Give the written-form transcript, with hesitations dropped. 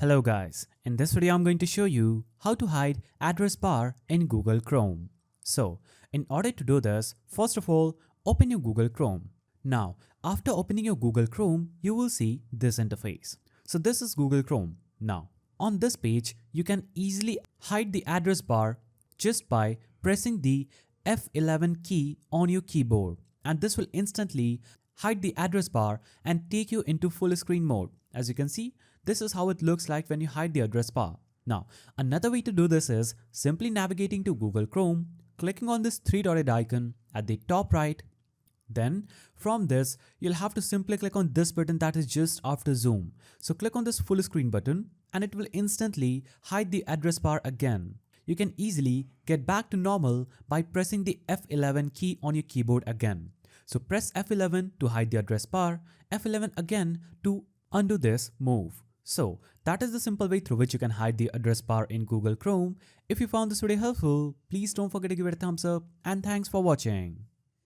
Hello guys, in this video I'm going to show you how to hide address bar in Google Chrome. So, in order to do this, first of all, open your Google Chrome. Now, after opening your Google Chrome, you will see this interface. So this is Google Chrome. Now, on this page, you can easily hide the address bar just by pressing the F11 key on your keyboard, and this will instantly hide the address bar and take you into full screen mode. As you can see, this is how it looks like when you hide the address bar. Now, another way to do this is simply navigating to Google Chrome, clicking on this three-dotted icon at the top right. Then from this, you'll have to simply click on this button that is just after zoom. So click on this full screen button and it will instantly hide the address bar again. You can easily get back to normal by pressing the F11 key on your keyboard again. So press F11 to hide the address bar, F11 again to undo this move. So that is the simple way through which you can hide the address bar in Google Chrome. If you found this video helpful, please don't forget to give it a thumbs up and thanks for watching.